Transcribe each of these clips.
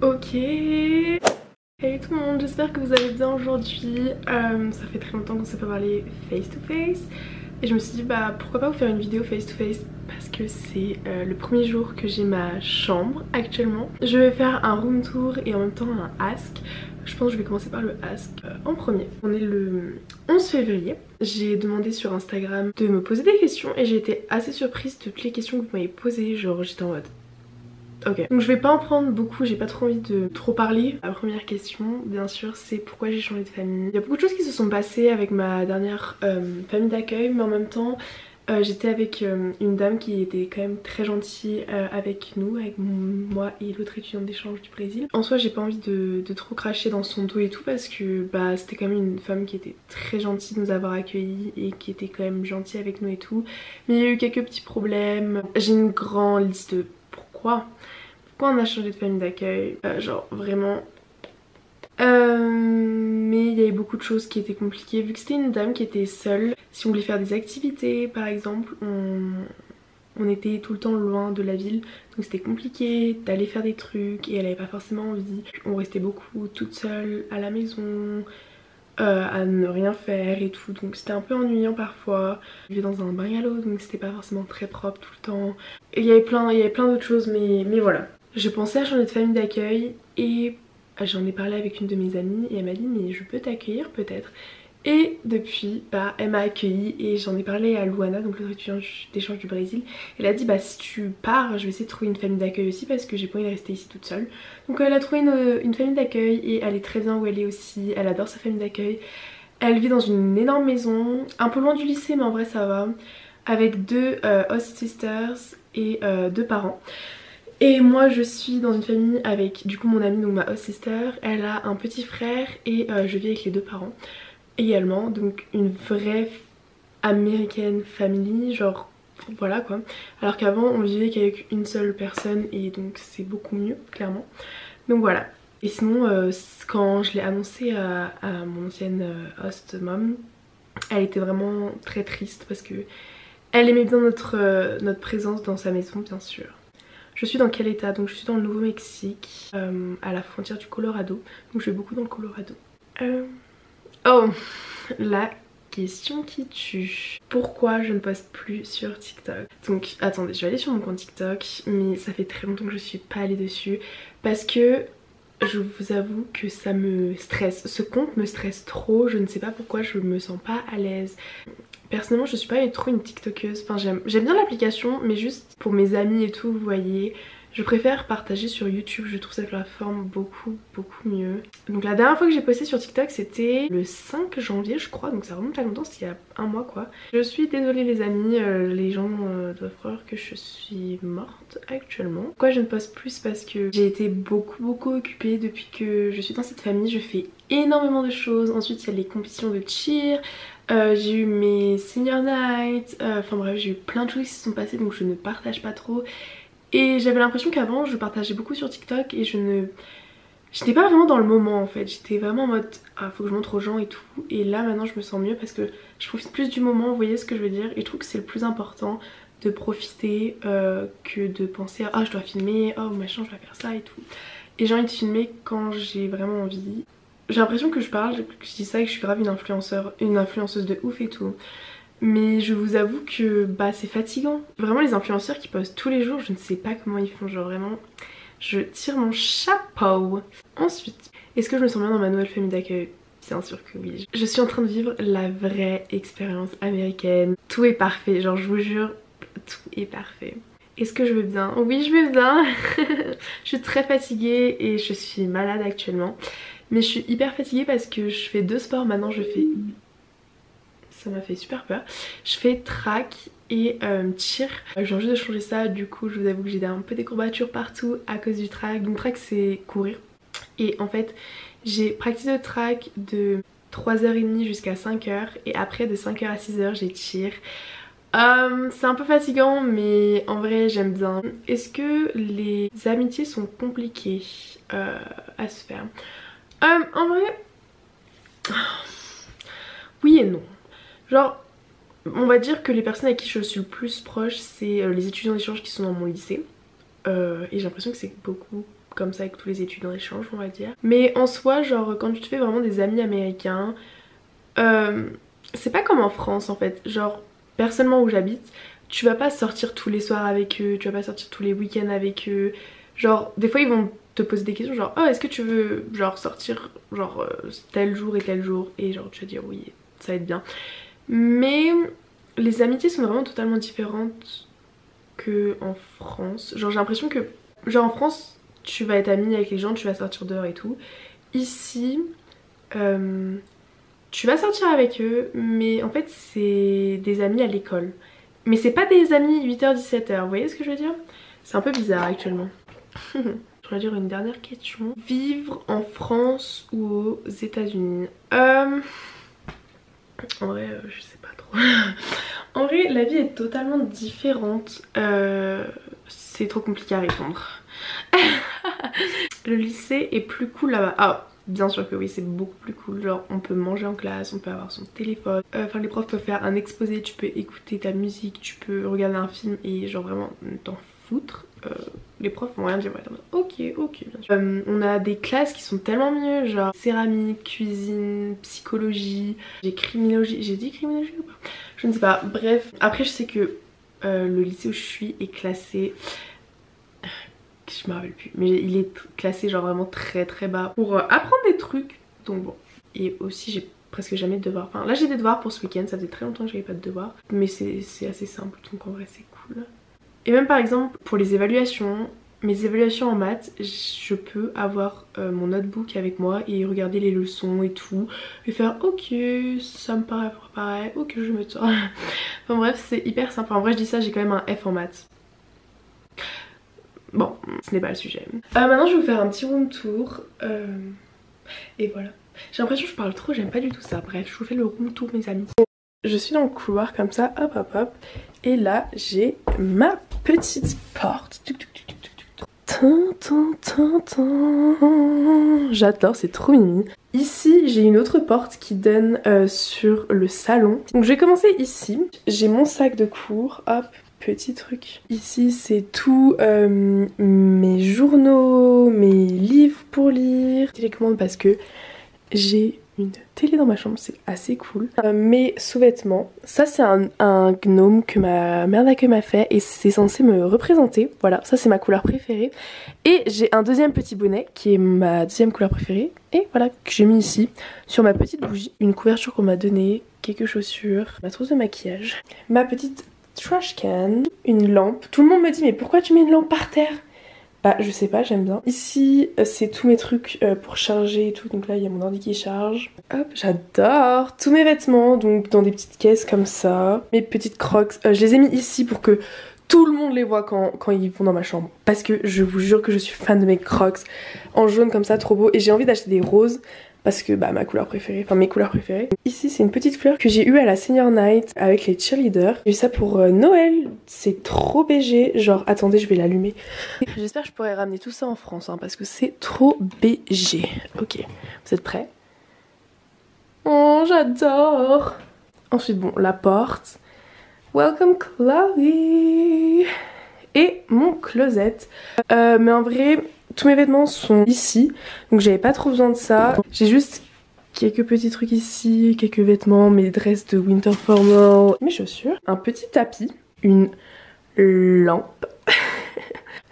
Ok. Hey tout le monde, j'espère que vous allez bien aujourd'hui. Ça fait très longtemps qu'on s'est pas parlé face to face. Et je me suis dit bah pourquoi pas vous faire une vidéo face to face. Parce que c'est le premier jour que j'ai ma chambre actuellement. Je vais faire un room tour et en même temps un ask. Je pense que je vais commencer par le ask en premier. On est le 11 février. J'ai demandé sur Instagram de me poser des questions et j'ai été assez surprise de toutes les questions que vous m'avez posées. Genre j'étais en mode ok, donc je vais pas en prendre beaucoup, j'ai pas trop envie de trop parler. La première question, bien sûr, c'est pourquoi j'ai changé de famille. Il y a beaucoup de choses qui se sont passées avec ma dernière famille d'accueil, mais en même temps, j'étais avec une dame qui était quand même très gentille avec nous, avec moi et l'autre étudiante d'échange du Brésil. En soi, j'ai pas envie de trop cracher dans son dos et tout parce que bah c'était quand même une femme qui était très gentille de nous avoir accueillis et qui était quand même gentille avec nous et tout. Mais il y a eu quelques petits problèmes. J'ai une grande liste de pourquoi on a changé de famille d'accueil, genre vraiment. Mais il y avait beaucoup de choses qui étaient compliquées vu que c'était une dame qui était seule. Si on voulait faire des activités par exemple, on était tout le temps loin de la ville, donc c'était compliqué d'aller faire des trucs et elle avait pas forcément envie. On restait beaucoup toute seule à la maison, à ne rien faire et tout, donc c'était un peu ennuyant parfois. Je vivais dans un bungalow donc c'était pas forcément très propre tout le temps. Et il y avait plein d'autres choses mais voilà. Je pensais à changer de famille d'accueil et j'en ai parlé avec une de mes amies et elle m'a dit mais je peux t'accueillir peut-être. Et depuis bah elle m'a accueillie et j'en ai parlé à Luana, donc l'autre étudiante d'échange du Brésil. Elle a dit bah si tu pars je vais essayer de trouver une famille d'accueil aussi parce que j'ai pas envie de rester ici toute seule. Donc elle a trouvé une famille d'accueil et elle est très bien où elle est aussi, elle adore sa famille d'accueil. Elle vit dans une énorme maison, un peu loin du lycée mais en vrai ça va, avec deux host sisters et deux parents. Et moi je suis dans une famille avec du coup mon amie, donc ma host sister, elle a un petit frère et je vis avec les deux parents également, donc une vraie américaine family, genre voilà quoi. Alors qu'avant on vivait qu'avec une seule personne et donc c'est beaucoup mieux clairement. Donc voilà. Et sinon quand je l'ai annoncé à mon ancienne host mom, elle était vraiment très triste parce que elle aimait bien notre présence dans sa maison bien sûr. Je suis dans quel état? Donc je suis dans le Nouveau-Mexique, à la frontière du Colorado. Donc je vais beaucoup dans le Colorado. Oh, la question qui tue. Pourquoi je ne poste plus sur TikTok? Donc attendez, je vais aller sur mon compte TikTok, mais ça fait très longtemps que je suis pas allée dessus. Parce que je vous avoue que ça me stresse. Ce compte me stresse trop, je ne sais pas pourquoi, je me sens pas à l'aise. Personnellement je suis pas trop une tiktokeuse, enfin j'aime bien l'application mais juste pour mes amis et tout vous voyez. Je préfère partager sur YouTube, je trouve cette plateforme beaucoup mieux. Donc la dernière fois que j'ai posté sur TikTok c'était le 5 janvier je crois, donc ça remonte à longtemps, c'était il y a un mois quoi. Je suis désolée les amis, les gens doivent croire que je suis morte actuellement. Pourquoi je ne poste plus? Parce que j'ai été beaucoup occupée depuis que je suis dans cette famille, je fais énormément de choses. Ensuite il y a les compétitions de cheer. J'ai eu mes senior nights, enfin bref j'ai eu plein de choses qui se sont passées donc je ne partage pas trop. Et j'avais l'impression qu'avant je partageais beaucoup sur TikTok et j'étais pas vraiment dans le moment en fait. J'étais vraiment en mode ah faut que je montre aux gens et tout. Et là maintenant je me sens mieux parce que je profite plus du moment, vous voyez ce que je veux dire. Et je trouve que c'est le plus important de profiter que de penser à ah je dois filmer, oh machin je dois faire ça et tout. Et j'ai envie de filmer quand j'ai vraiment envie. J'ai l'impression que je parle, que je dis ça et que je suis grave une influenceuse de ouf et tout. Mais je vous avoue que bah c'est fatigant. Vraiment les influenceurs qui postent tous les jours, je ne sais pas comment ils font, genre vraiment je tire mon chapeau. Ensuite, est-ce que je me sens bien dans ma nouvelle famille d'accueil? Bien sûr que oui. Je suis en train de vivre la vraie expérience américaine. Tout est parfait, genre je vous jure, tout est parfait. Est-ce que je vais bien? Oui je vais bien. Je suis très fatiguée et je suis malade actuellement. Mais je suis hyper fatiguée parce que je fais deux sports maintenant, je fais... Ça m'a fait super peur. Je fais track et cheer. Je viens juste de changer ça, du coup je vous avoue que j'ai un peu des courbatures partout à cause du track. Donc track c'est courir. Et en fait j'ai pratiqué le track de 3h30 jusqu'à 5h et après de 5h à 6h j'ai cheer. C'est un peu fatigant mais en vrai j'aime bien. Est-ce que les amitiés sont compliquées à se faire? En vrai, oui et non. Genre, on va dire que les personnes avec qui je suis le plus proche, c'est les étudiants d'échange qui sont dans mon lycée. Et j'ai l'impression que c'est beaucoup comme ça avec tous les étudiants d'échange on va dire. Mais en soi genre quand tu te fais vraiment des amis américains, c'est pas comme en France en fait. Genre personnellement où j'habite, tu vas pas sortir tous les soirs avec eux, tu vas pas sortir tous les week-ends avec eux. Genre des fois ils vont te poser des questions genre oh est-ce que tu veux genre sortir genre tel jour et tel jour, et genre tu vas dire oui ça va être bien. Mais les amitiés sont vraiment totalement différentes que en France. Genre j'ai l'impression que genre en France tu vas être amie avec les gens, tu vas sortir dehors et tout. Ici tu vas sortir avec eux mais en fait c'est des amis à l'école. Mais c'est pas des amis 8h-17h, vous voyez ce que je veux dire? C'est un peu bizarre actuellement. Je voudrais dire une dernière question. Vivre en France ou aux États-Unis? En vrai, je sais pas trop. En vrai, la vie est totalement différente. C'est trop compliqué à répondre. Le lycée est plus cool là-bas. Ah, bien sûr que oui, c'est beaucoup plus cool. Genre, on peut manger en classe, on peut avoir son téléphone. Enfin, les profs peuvent faire un exposé, tu peux écouter ta musique, tu peux regarder un film et genre vraiment t'en foutre. Les profs vont rien dire, ouais, ok, bien sûr. On a des classes qui sont tellement mieux, genre céramique, cuisine, psychologie, j'ai criminologie, j'ai dit criminologie ou pas? Je ne sais pas, bref. Après je sais que le lycée où je suis est classé, je me rappelle plus, mais il est classé genre vraiment très très bas pour apprendre des trucs, donc bon. Et aussi j'ai presque jamais de devoirs, enfin là j'ai des devoirs pour ce week-end, ça faisait très longtemps que j'avais pas de devoirs, mais c'est assez simple, donc en vrai c'est cool. Et même par exemple pour les évaluations, mes évaluations en maths, je peux avoir mon notebook avec moi et regarder les leçons et tout et faire ok ça me paraît pareil, ok je me sors. Enfin bref c'est hyper sympa. En vrai je dis ça, j'ai quand même un F en maths. Bon ce n'est pas le sujet. Maintenant je vais vous faire un petit room tour et voilà. J'ai l'impression que je parle trop, j'aime pas du tout ça. Bref je vous fais le room tour mes amis. Je suis dans le couloir comme ça, hop hop hop. Et là j'ai ma petite porte. J'adore, c'est trop mimi. Ici j'ai une autre porte qui donne sur le salon. Donc je vais commencer ici. J'ai mon sac de cours, hop, petit truc. Ici c'est tout mes journaux, mes livres pour lire. Télécommande parce que j'ai une télé dans ma chambre, c'est assez cool. Mes sous-vêtements, ça c'est un gnome que ma mère d'accueil m'a fait et c'est censé me représenter. Voilà, ça c'est ma couleur préférée. Et j'ai un deuxième petit bonnet qui est ma deuxième couleur préférée. Et voilà, que j'ai mis ici sur ma petite bougie. Une couverture qu'on m'a donnée, quelques chaussures, ma trousse de maquillage, ma petite trash can, une lampe. Tout le monde me dit mais pourquoi tu mets une lampe par terre? Bah je sais pas, j'aime bien. Ici c'est tous mes trucs pour charger et tout, donc là il y a mon ordi qui charge. Hop, j'adore. Tous mes vêtements, donc dans des petites caisses comme ça. Mes petites crocs, je les ai mis ici pour que tout le monde les voit quand ils vont dans ma chambre. Parce que je vous jure que je suis fan de mes crocs en jaune comme ça, trop beau. Et j'ai envie d'acheter des roses. Parce que bah ma couleur préférée, enfin mes couleurs préférées. Ici c'est une petite fleur que j'ai eue à la Senior Night avec les cheerleaders. J'ai eu ça pour Noël, c'est trop BG, genre attendez je vais l'allumer. J'espère que je pourrai ramener tout ça en France hein, parce que c'est trop BG. Ok, vous êtes prêts? Oh j'adore. Ensuite bon la porte. Welcome Chloe. Et mon closet. Mais en vrai tous mes vêtements sont ici, donc j'avais pas trop besoin de ça. J'ai juste quelques petits trucs ici, quelques vêtements, mes dresses de winter formal, mes chaussures, un petit tapis, une lampe.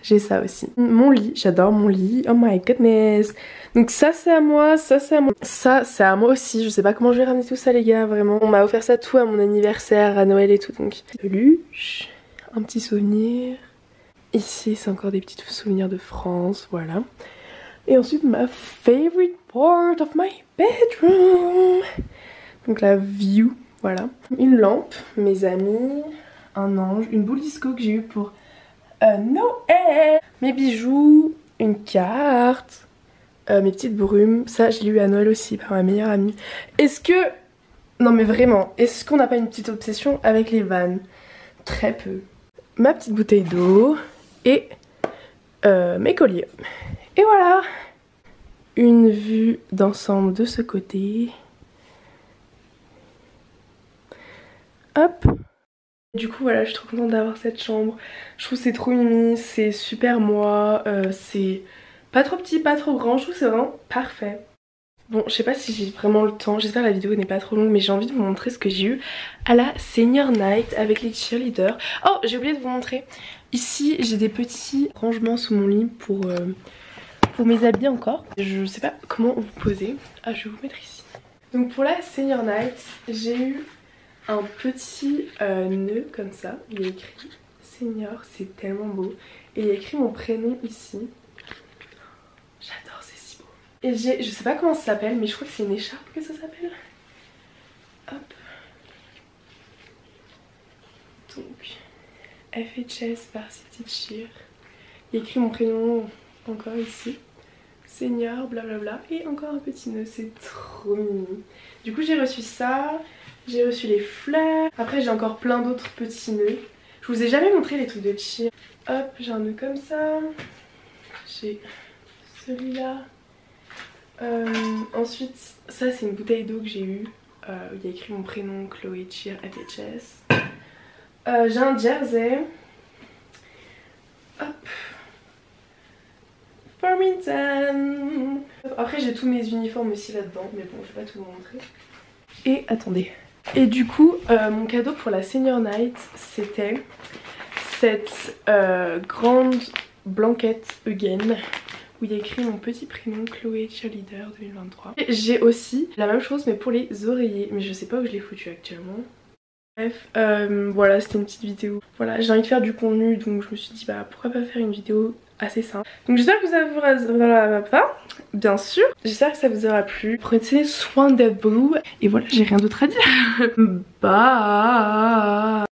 J'ai ça aussi. Mon lit, j'adore mon lit, oh my goodness. Donc ça c'est à moi, ça c'est à moi. Ça c'est à moi aussi, je sais pas comment je vais ramener tout ça les gars, vraiment. On m'a offert ça tout à mon anniversaire, à Noël et tout, donc peluche, un petit souvenir. Ici c'est encore des petits souvenirs de France, voilà. Et ensuite ma favorite part of my bedroom. Donc la view, voilà. Une lampe, mes amis, un ange, une boule disco que j'ai eue pour Noël. Mes bijoux, une carte, mes petites brumes. Ça je l'ai eu à Noël aussi par ma meilleure amie. Est-ce que... Non mais vraiment, est-ce qu'on n'a pas une petite obsession avec les vannes? Très peu. Ma petite bouteille d'eau. Et mes colliers. Et voilà. Une vue d'ensemble de ce côté. Hop. Du coup voilà, je suis trop contente d'avoir cette chambre. Je trouve que c'est trop mimi, c'est super moi, c'est Pas trop petit, pas trop grand, je trouve que c'est vraiment parfait. Bon, je sais pas si j'ai vraiment le temps, j'espère que la vidéo n'est pas trop longue, mais j'ai envie de vous montrer ce que j'ai eu à la Senior Night avec les cheerleaders. Oh, j'ai oublié de vous montrer. Ici, j'ai des petits rangements sous mon lit pour mes habits encore. Je sais pas comment vous poser. Ah, je vais vous mettre ici. Donc pour la Senior Night, j'ai eu un petit nœud comme ça. Il est écrit Senior, c'est tellement beau. Et il y a écrit mon prénom ici. J'adore, c'est si beau. Et je sais pas comment ça s'appelle, mais je crois que c'est une écharpe que ça s'appelle. Hop. Donc, FHS Varsity Cheer. Il y a écrit mon prénom encore ici. Senior, blablabla. Et encore un petit nœud, c'est trop mignon. Du coup, j'ai reçu ça. J'ai reçu les fleurs. Après, j'ai encore plein d'autres petits nœuds. Je vous ai jamais montré les trucs de cheer. Hop, j'ai un nœud comme ça. J'ai celui-là. Ensuite, ça c'est une bouteille d'eau que j'ai eue. Il y a écrit mon prénom, Chloé Cheer FHS. J'ai un jersey. Hop. Farmington. Après j'ai tous mes uniformes aussi là-dedans, mais bon je vais pas tout vous montrer. Et attendez. Et du coup mon cadeau pour la Senior Night c'était cette grande blanquette again où il y a écrit mon petit prénom Chloé Cheerleader 2023. J'ai aussi la même chose mais pour les oreillers, mais je sais pas où je l'ai foutu actuellement. Bref, voilà, c'était une petite vidéo. Voilà, j'ai envie de faire du contenu donc je me suis dit bah pourquoi pas faire une vidéo assez simple. Donc j'espère que ça vous aura bien sûr, j'espère que ça vous aura plu. Prenez soin de vous et voilà, j'ai rien d'autre à dire. Bye.